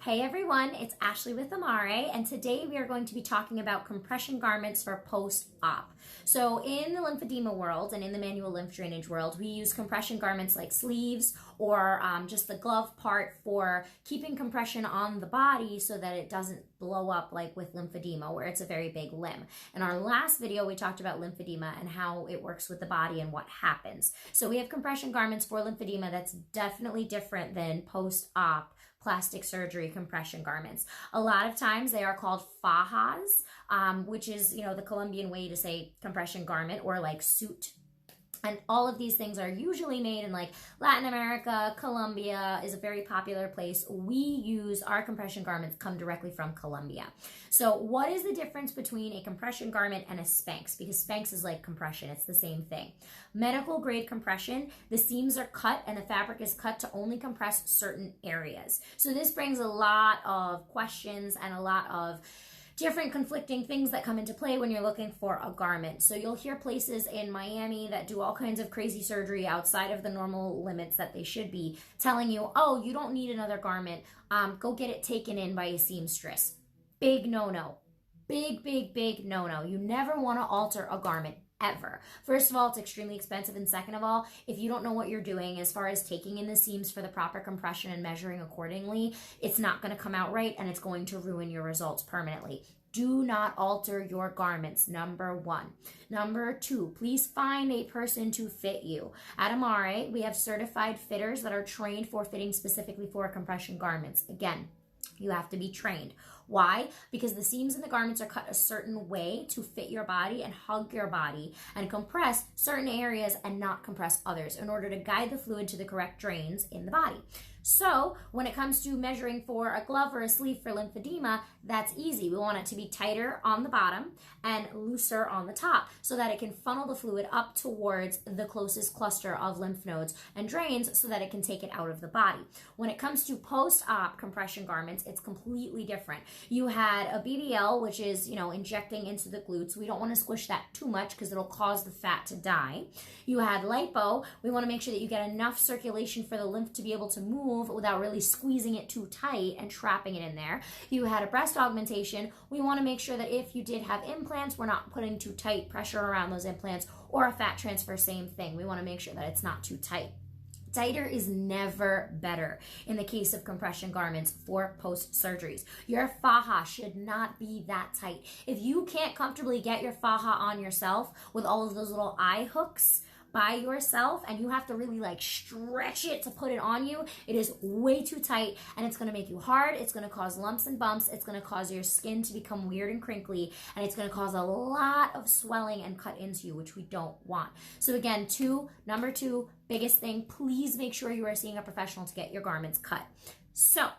Hey everyone, it's Ashley with Amare, and today we are going to be talking about compression garments for post-op. So in the lymphedema world and in the manual lymph drainage world, we use compression garments like sleeves or just the glove part for keeping compression on the body so that it doesn't blow up like with lymphedema where it's a very big limb. In our last video, we talked about lymphedema and how it works with the body and what happens. So we have compression garments for lymphedema that's definitely different than post-op plastic surgery compression garments. A lot of times they are called fajas, which is, the Colombian way to say compression garment, or like suit. And all of these things are usually made in like Latin America. Colombia is a very popular place. We use our compression garments come directly from Colombia. So what is the difference between a compression garment and a Spanx? Because Spanx is like compression. It's the same thing. Medical grade compression, the seams are cut and the fabric is cut to only compress certain areas. So this brings a lot of questions and a lot of different conflicting things that come into play when you're looking for a garment. So you'll hear places in Miami that do all kinds of crazy surgery outside of the normal limits that they should be, telling you, oh, you don't need another garment. Go get it taken in by a seamstress. Big no-no. Big no-no. You never want to alter a garment ever. First of all, it's extremely expensive, and second of all, if you don't know what you're doing as far as taking in the seams for the proper compression and measuring accordingly, it's not going to come out right and it's going to ruin your results permanently. Do not alter your garments, number one. Number two, please find a person to fit you. At Amare, we have certified fitters that are trained for fitting specifically for compression garments. Again, you have to be trained. Why? Because the seams in the garments are cut a certain way to fit your body and hug your body and compress certain areas and not compress others in order to guide the fluid to the correct drains in the body. So when it comes to measuring for a glove or a sleeve for lymphedema, that's easy. We want it to be tighter on the bottom and looser on the top so that it can funnel the fluid up towards the closest cluster of lymph nodes and drains so that it can take it out of the body. When it comes to post-op compression garments, it's completely different. You had a BBL, which is, injecting into the glutes. We don't want to squish that too much because it'll cause the fat to die. You had Lipo. We want to make sure that you get enough circulation for the lymph to be able to move without really squeezing it too tight and trapping it in there. You had a breast augmentation. We want to make sure that if you did have implants, we're not putting too tight pressure around those implants, or a fat transfer, same thing. We want to make sure that it's not too tight. Tighter is never better in the case of compression garments for post surgeries. Your faja should not be that tight. If you can't comfortably get your faja on yourself with all of those little eye hooks by yourself and you have to really stretch it to put it on you, it is way too tight and it's going to make you hard. It's going to cause lumps and bumps. It's going to cause your skin to become weird and crinkly, and it's going to cause a lot of swelling and cut into you, which we don't want. So again, number two, biggest thing, please make sure you are seeing a professional to get your garments cut. So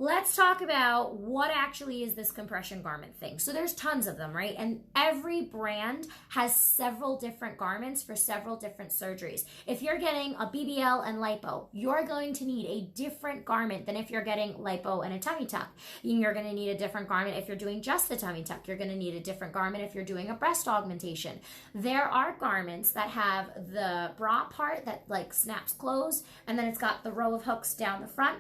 let's talk about what actually is this compression garment thing. So there's tons of them, right? And every brand has several different garments for several different surgeries. If you're getting a BBL and lipo, you're going to need a different garment than if you're getting lipo and a tummy tuck. You're going to need a different garment if you're doing just the tummy tuck. You're going to need a different garment if you're doing a breast augmentation. There are garments that have the bra part that snaps closed, and then it's got the row of hooks down the front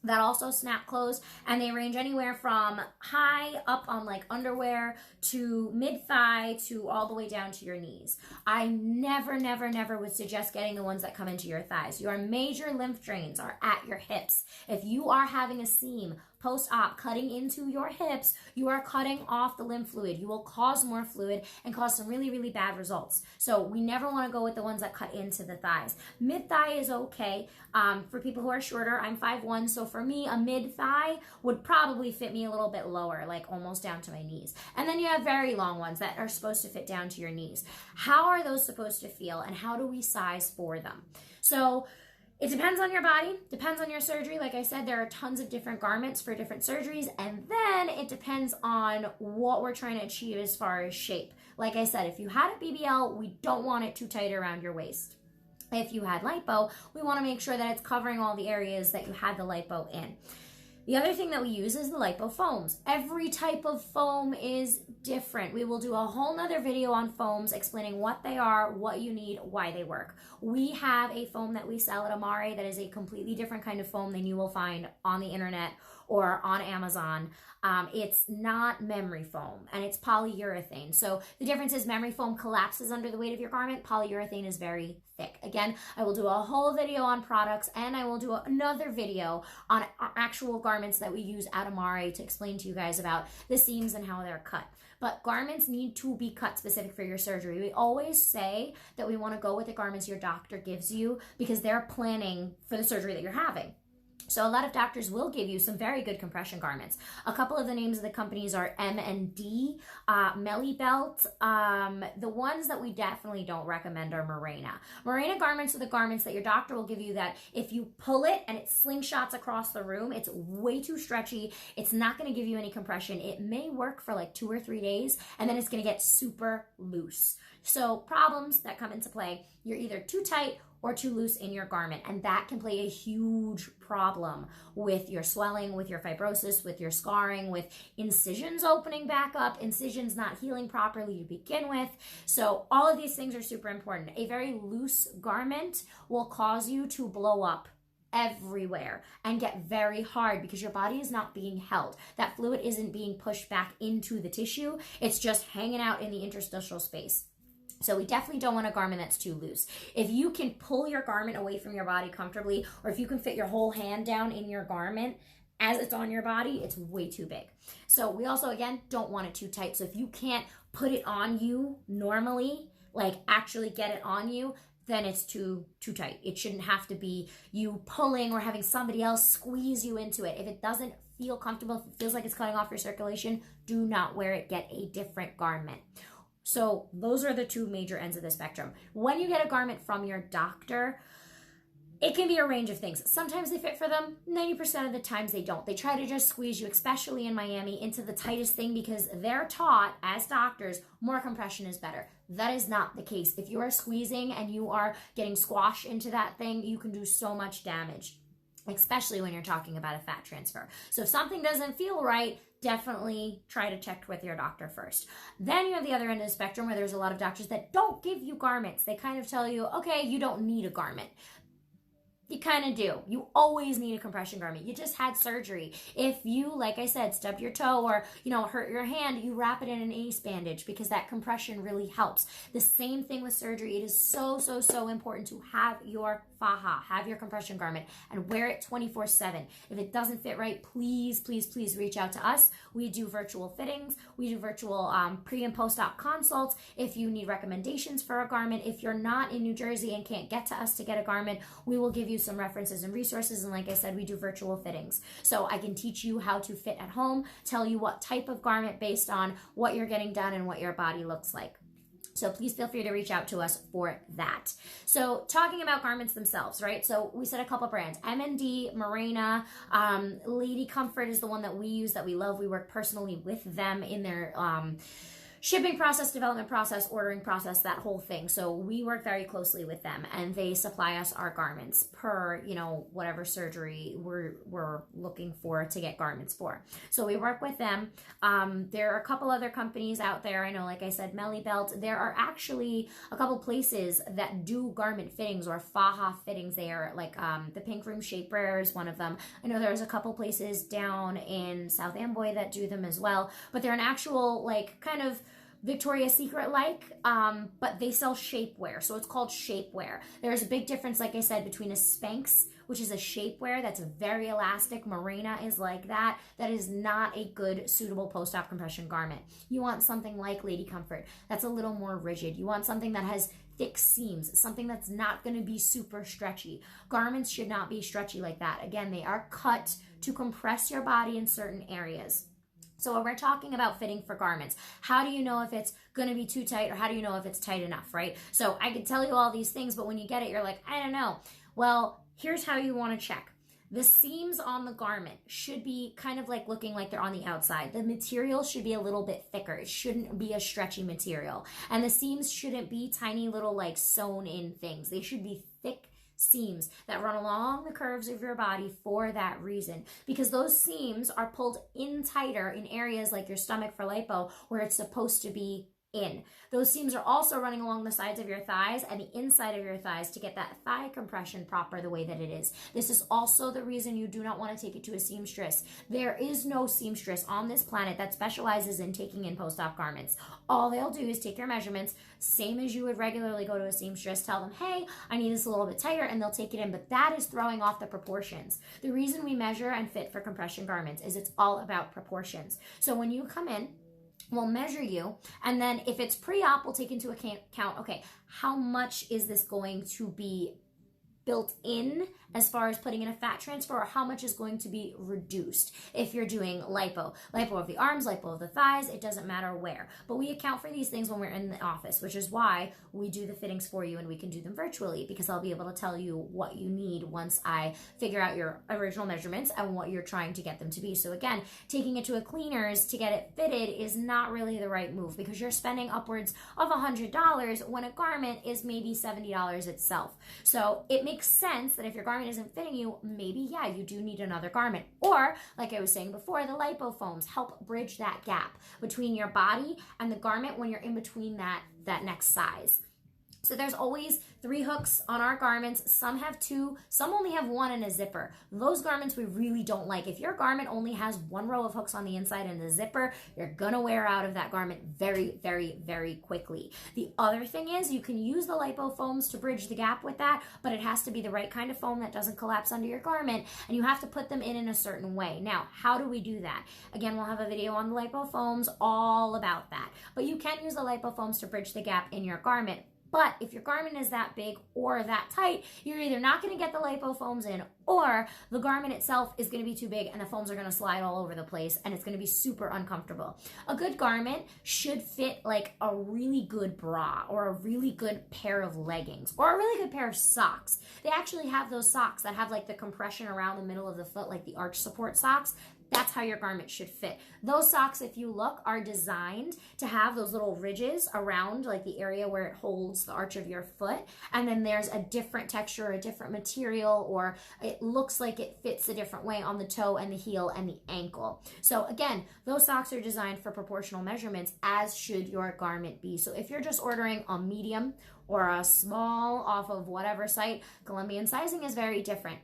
that also snap closed, and they range anywhere from high up on underwear to mid-thigh to all the way down to your knees. I never would suggest getting the ones that come into your thighs. Your major lymph drains are at your hips. If you are having a seam post-op cutting into your hips, you are cutting off the lymph fluid. You will cause more fluid and cause some really bad results. So we never want to go with the ones that cut into the thighs. Mid-thigh is okay. For people who are shorter, I'm 5'1", so for me, a mid-thigh would probably fit me a little bit lower, almost down to my knees. And then you have very long ones that are supposed to fit down to your knees. How are those supposed to feel, and how do we size for them? So it depends on your body, depends on your surgery. Like I said, there are tons of different garments for different surgeries, and then it depends on what we're trying to achieve as far as shape. Like I said, if you had a BBL, we don't want it too tight around your waist. If you had lipo, we want to make sure that it's covering all the areas that you had the lipo in. The other thing that we use is the lipo foams. Every type of foam is different. We will do a whole nother video on foams explaining what they are, what you need, why they work. We have a foam that we sell at Amare that is a completely different kind of foam than you will find on the internet or on Amazon. It's not memory foam, and it's polyurethane. So the difference is memory foam collapses under the weight of your garment. Polyurethane is very thick. Again, I will do a whole video on products, and I will do another video on actual garments that we use at Amare to explain to you guys about the seams and how they're cut. But garments need to be cut specific for your surgery. We always say that we want to go with the garments your doctor gives you because they're planning for the surgery that you're having. So a lot of doctors will give you some very good compression garments. A couple of the names of the companies are M&D, Melly Belt. The ones that we definitely don't recommend are Morena. Morena garments are the garments that your doctor will give you that if you pull it and it slingshots across the room, it's way too stretchy. It's not going to give you any compression. It may work for like 2 or 3 days, and then it's going to get super loose. So problems that come into play, you're either too tight or too loose in your garment, and that can play a huge problem with your swelling, with your fibrosis, with your scarring, with incisions opening back up, incisions not healing properly to begin with. So all of these things are super important. A very loose garment will cause you to blow up everywhere and get very hard because your body is not being held. That fluid isn't being pushed back into the tissue. It's just hanging out in the interstitial space. So we definitely don't want a garment that's too loose. If you can pull your garment away from your body comfortably, or if you can fit your whole hand down in your garment as it's on your body, it's way too big. So we also, again, don't want it too tight. So if you can't put it on you normally, like actually get it on you, then it's too tight. It shouldn't have to be you pulling or having somebody else squeeze you into it. If it doesn't feel comfortable, if it feels like it's cutting off your circulation, do not wear it. Get a different garment. So those are the two major ends of the spectrum. When you get a garment from your doctor, it can be a range of things. Sometimes they fit for them. 90% of the times they don't. They try to just squeeze you, especially in Miami, into the tightest thing because they're taught as doctors, more compression is better. That is not the case. If you are squeezing and you are getting squashed into that thing, you can do so much damage, especially when you're talking about a fat transfer. So if something doesn't feel right, definitely try to check with your doctor first. Then you have the other end of the spectrum where there's a lot of doctors that don't give you garments. They kind of tell you, okay, you don't need a garment. You kind of do. You always need a compression garment. You just had surgery. If you, like I said, stubbed your toe or, hurt your hand, you wrap it in an ace bandage because that compression really helps. The same thing with surgery. It is so, so, so important to have your faja, have your compression garment, and wear it 24/7. If it doesn't fit right, please, please, please reach out to us. We do virtual fittings. We do virtual pre and post-op consults. If you need recommendations for a garment, if you're not in New Jersey and can't get to us to get a garment, we will give you some references and resources. And like I said, we do virtual fittings. So I can teach you how to fit at home, tell you what type of garment based on what you're getting done and what your body looks like. So please feel free to reach out to us for that. So talking about garments themselves, right? So we said a couple brands, M&D, Morena, Lady Comfort is the one that we use, that we love. We work personally with them in their shipping process, development process, ordering process, that whole thing. So we work very closely with them, and they supply us our garments per, whatever surgery we're looking for to get garments for. So we work with them. There are a couple other companies out there. I know, like I said, Melly Belt. There are actually a couple places that do garment fittings or faja fittings. They are like the Pink Room Shapewear is one of them. I know there's a couple places down in South Amboy that do them as well, but they're an actual kind of Victoria's Secret but they sell shapewear, so it's called shapewear. There's a big difference, like I said, between a Spanx, which is a shapewear that's very elastic. Morena is like that. That is not a good, suitable post-op compression garment. You want something like Lady Comfort that's a little more rigid. You want something that has thick seams, something that's not going to be super stretchy. Garments should not be stretchy like that. Again, they are cut to compress your body in certain areas. So when we're talking about fitting for garments, how do you know if it's going to be too tight, or how do you know if it's tight enough, right? So I could tell you all these things, but when you get it, you're like, I don't know. Well, here's how you want to check. The seams on the garment should be kind of like looking like they're on the outside. The material should be a little bit thicker. It shouldn't be a stretchy material. And the seams shouldn't be tiny little sewn in things. They should be thick seams that run along the curves of your body for that reason, because those seams are pulled in tighter in areas like your stomach for lipo, where it's supposed to be in. Those seams are also running along the sides of your thighs and the inside of your thighs to get that thigh compression proper the way that it is. This is also the reason you do not want to take it to a seamstress. There is no seamstress on this planet that specializes in taking in post-op garments. All they'll do is take your measurements, same as you would regularly go to a seamstress, tell them, hey, I need this a little bit tighter, and they'll take it in, but that is throwing off the proportions. The reason we measure and fit for compression garments is it's all about proportions. So when you come in, we'll measure you, and then if it's pre-op, we'll take into account, okay, how much is this going to be built in as far as putting in a fat transfer, or how much is going to be reduced if you're doing lipo of the arms, lipo of the thighs, it doesn't matter where. But we account for these things when we're in the office, which is why we do the fittings for you and we can do them virtually, because I'll be able to tell you what you need once I figure out your original measurements and what you're trying to get them to be. So again, taking it to a cleaner's to get it fitted is not really the right move, because you're spending upwards of $100 when a garment is maybe $70 itself. So it makes sense that if your garment isn't fitting you, maybe, yeah, you do need another garment. Or, like I was saying before, the lipo foams help bridge that gap between your body and the garment when you're in between that next size. So there's always 3 hooks on our garments. Some have 2, some only have 1 and a zipper. Those garments we really don't like. If your garment only has 1 row of hooks on the inside and the zipper, you're gonna wear out of that garment very, very, very quickly. The other thing is you can use the lipo foams to bridge the gap with that, but it has to be the right kind of foam that doesn't collapse under your garment, and you have to put them in a certain way. Now, how do we do that? Again, we'll have a video on the lipo foams all about that. But you can use the lipo foams to bridge the gap in your garment. But if your garment is that big or that tight, you're either not going to get the lipo foams in, or the garment itself is going to be too big and the foams are going to slide all over the place and it's going to be super uncomfortable. A good garment should fit like a really good bra or a really good pair of leggings or a really good pair of socks. They actually have those socks that have like the compression around the middle of the foot, like the arch support socks. That's how your garment should fit. Those socks, if you look, are designed to have those little ridges around like the area where it holds the arch of your foot. And then there's a different texture, a different material, or it looks like it fits a different way on the toe and the heel and the ankle. So again, those socks are designed for proportional measurements, as should your garment be. So if you're just ordering a medium or a small off of whatever site, Colombian sizing is very different.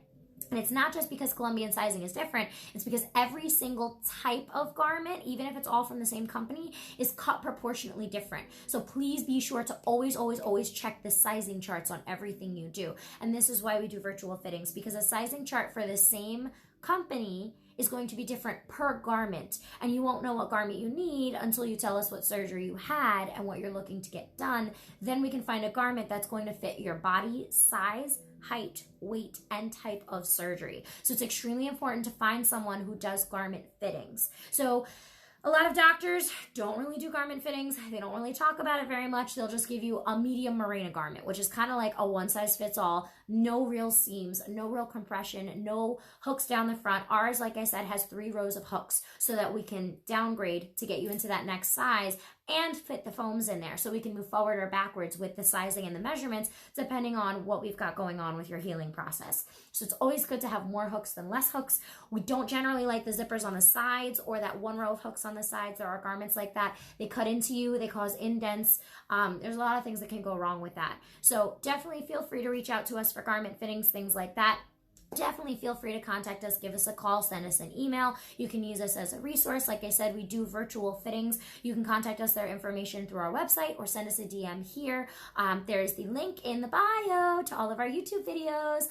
And it's not just because Colombian sizing is different, it's because every single type of garment, even if it's all from the same company, is cut proportionately different. So please be sure to always, always, always check the sizing charts on everything you do. And this is why we do virtual fittings, because a sizing chart for the same company is going to be different per garment, and you won't know what garment you need until you tell us what surgery you had and what you're looking to get done. Then we can find a garment that's going to fit your body size, height, weight, and type of surgery. So it's extremely important to find someone who does garment fittings. So a lot of doctors don't really do garment fittings. They don't really talk about it very much. They'll just give you a medium merino garment, which is kind of like a one-size-fits-all. No real seams, no real compression, no hooks down the front. Ours, like I said, has 3 rows of hooks so that we can downgrade to get you into that next size and fit the foams in there so we can move forward or backwards with the sizing and the measurements depending on what we've got going on with your healing process. So it's always good to have more hooks than less hooks. We don't generally like the zippers on the sides or that 1 row of hooks on the sides. There are garments like that. They cut into you, they cause indents. There's a lot of things that can go wrong with that. So definitely feel free to reach out to us for garment fittings, things like that. Definitely feel free to contact us, give us a call, send us an email. You can use us as a resource. Like I said, we do virtual fittings. You can contact us, their information through our website, or send us a DM here. There's the link in the bio to all of our YouTube videos.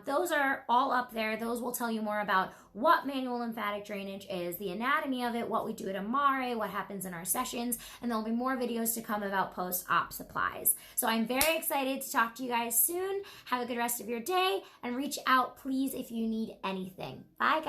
Those are all up there. Those will tell you more about what manual lymphatic drainage is, the anatomy of it, what we do at Amare, what happens in our sessions, and there'll be more videos to come about post-op supplies. So I'm very excited to talk to you guys soon. Have a good rest of your day, and reach out, please, if you need anything. Bye, guys.